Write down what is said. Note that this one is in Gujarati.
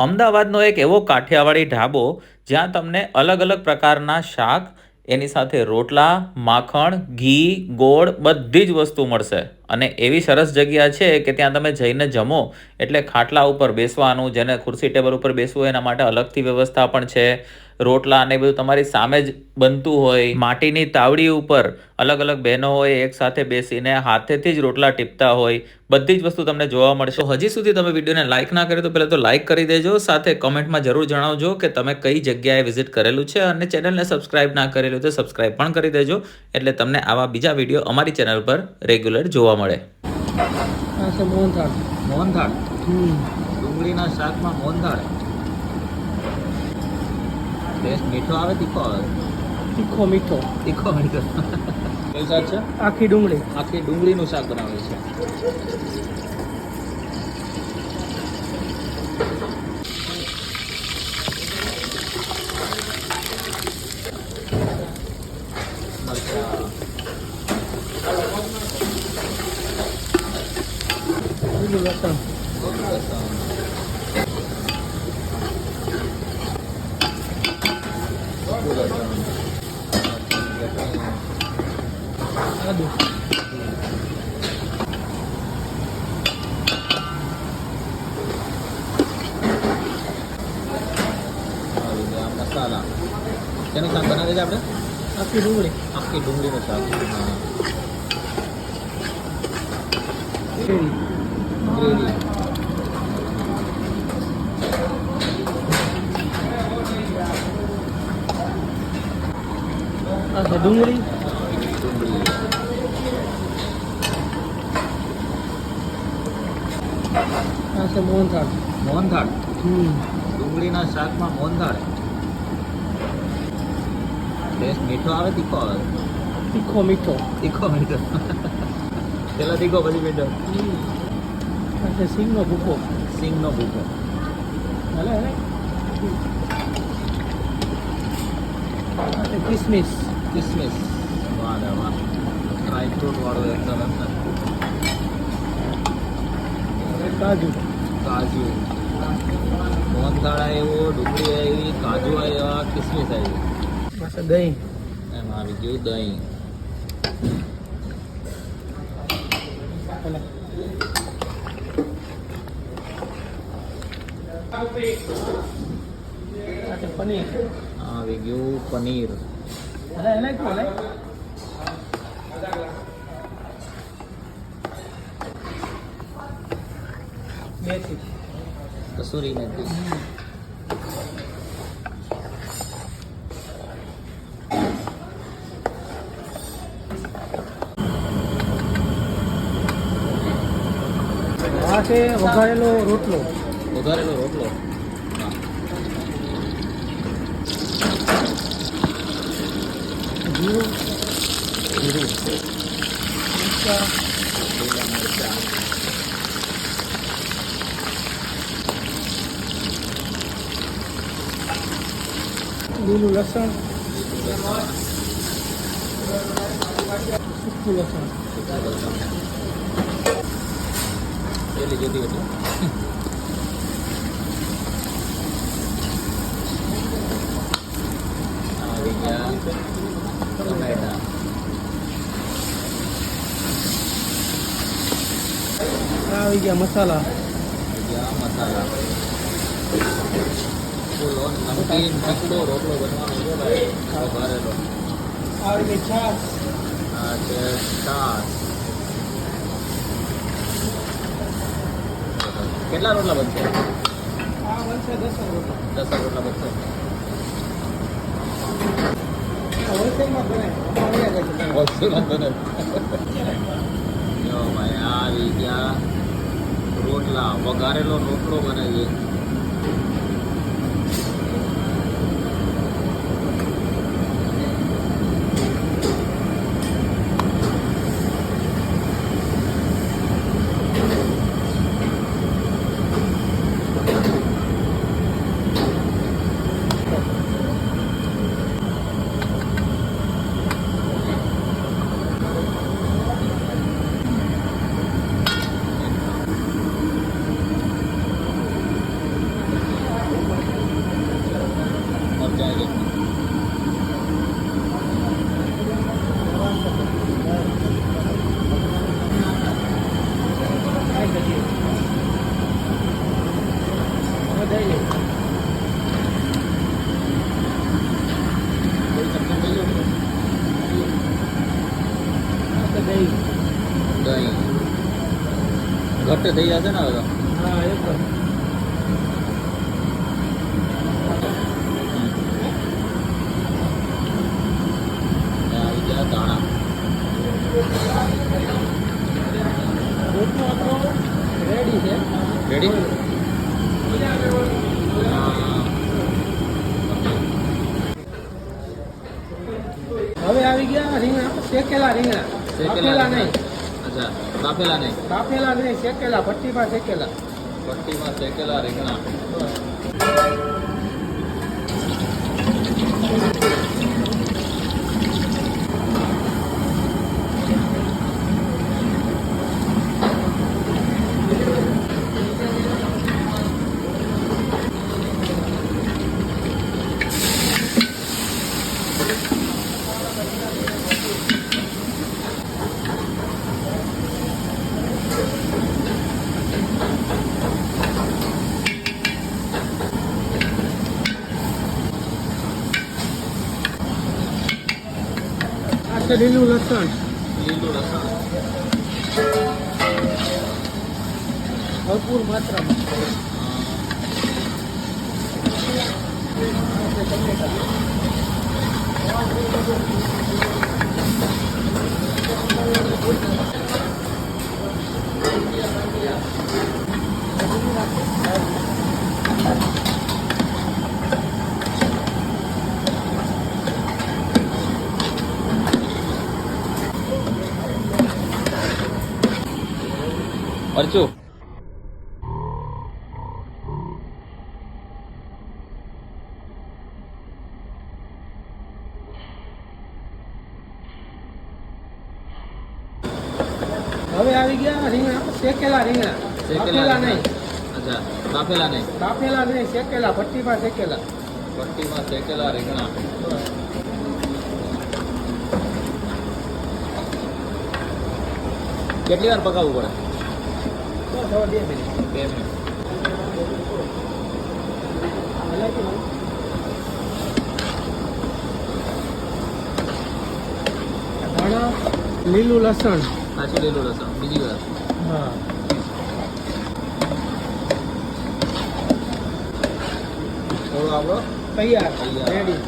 અમદાવાદનો એક એવો કાઠિયાવાડી ઢાબો જ્યાં તમને અલગ અલગ પ્રકારના શાક, એની સાથે રોટલા, માખણ, ઘી, ગોળ બધી જ વસ્તુ મળશે. અને એવી સરસ જગ્યા છે કે ત્યાં તમે જઈને જમો એટલે ખાટલા ઉપર બેસવાનું, જેને ખુરશી ટેબલ ઉપર બેસવું એના માટે અલગથી વ્યવસ્થા પણ છે. રોટલા અને બધું તમારી સામે જ બનતું હોય. માટીની તાવડી ઉપર અલગ અલગ બહેનો હોય એક સાથે બેસીને હાથેથી જ રોટલા ટીપતા હોય. બધી જ વસ્તુ તમને જોવા મળશે. હજી સુધી તમે વિડીયોને લાઇક ના કર્યો તો પહેલાં તો લાઇક કરી દેજો. સાથે કમેન્ટમાં જરૂર જણાવજો કે તમે કઈ જગ્યાએ વિઝિટ કરેલું છે, અને ચેનલને સબસ્ક્રાઇબ ના કરેલું તો સબસ્ક્રાઇબ પણ કરી દેજો, એટલે તમને આવા બીજા વિડીયો અમારી ચેનલ પર રેગ્યુલર જોવા મળે. મોહનથાળ. મોહનથાળ. ડુંગળીના શાકમાં મોહનથાળ. ટેસ્ટ મીઠો આવે તીખો આવે? તીખો મીઠો. તીખો મીઠો. કઈ શાક છે? આખી ડુંગળી. આખી ડુંગળીનું શાક બનાવે છે. લસણ. આદુ. મસાલા. શેનું શાક બનાવે છે આપણે? આખી ડુંગળી. આખી ડુંગળીનું શાક. ગ્રેવી. ગ્રેવી. આ છે ડુંગળી. ડુંગળી. આ છે મોહનથાળ. મોહનથાળ. ડુંગળીના શાકમાં મોહનથાળ. ટેસ્ટ મીઠો આવે તીખો આવે? તીખો મીઠો. તીખો મીઠો. પેલા તીખો પછી મીઠો. આ છે સિંગનો ભૂકો. સિંગનો ભૂકો. હાલે હાલે. આ છે કિસમિસ. કિસમિસ. વાહ રે વાહ. ડ્રાયફ્રૂટ વાળો એકદમ અંદર. કાજુ. કાજુ. મોહનથાળ આવ્યો, ડુંગળી આવી, કાજુ આવ્યા, કિસમિસ આવી. પાછા દહીં. એમાં આવી ગયું દહીં. આ છે પનીર. આવી ગયું પનીર. હાલે હાલે હાલે. મેથી. કસૂરી મેથી. આ છે વઘારેલો રોટલો. વઘારેલો રોટલો. જીરું. જીરું. મરચાં. લીલા મરચાં. લીલું લસણ. સૂકું લસણ. પેલી જોતી હતી. આવી ગયા ટમેટા. આવી ગયા મસાલા. આવી ગયા મસાલા. ફૂલો નમકીન તીખો રોટલો બનવાનો છે ભાઈ. વઘારેલો. આવી ગઈ છાશ. આ છે છાશ. કેટલા રોટલા બનશે? આ બનશે 10 રોટલા. 10 રોટલા બનશે. હોલસેલમાં બનાવે. હોસ્ટેલમાં બને. જો ભાઈ આવી ગયા રોટલા. વઘારેલો રોટલો બને છે. દહીં આ તો દહીં દહીં ઘટ્ટ થઈ જશે ને હવે તો. હા એકદમ આવી ગયા દાણા. રોટલો આપણો રેડી છે રેડી? હવે આવી ગયા રીંગણા શેકેલા રીંગણા બાફેલા નહીં અચ્છા, બાફેલા નહીં, બાફેલા નહીં શેકેલા ભઠ્ઠીમાં શેકેલા ભઠ્ઠીમાં શેકેલા રીંગણા. આ છે લીલું લસણ લીલું લસણ, ભરપૂર માત્રામાં મરચું, હવે આવી ગયા રીંગણા શેકેલા રીંગણા બાફેલા નહીં અચ્છા, બાફેલા નહીં, બાફેલા નહીં શેકેલા ભઠ્ઠીમાં શેકેલા ભઠ્ઠીમાં શેકેલા રીંગણા. કેટલી વાર પકાવવું પડે? બસ હવે 2 મિનિટ 2 મિનિટ. ધાણા લીલું લસણ પાછું લીલું લસણ બીજી વાર. હા થોડો આપણો તૈયાર તૈયાર. રેડી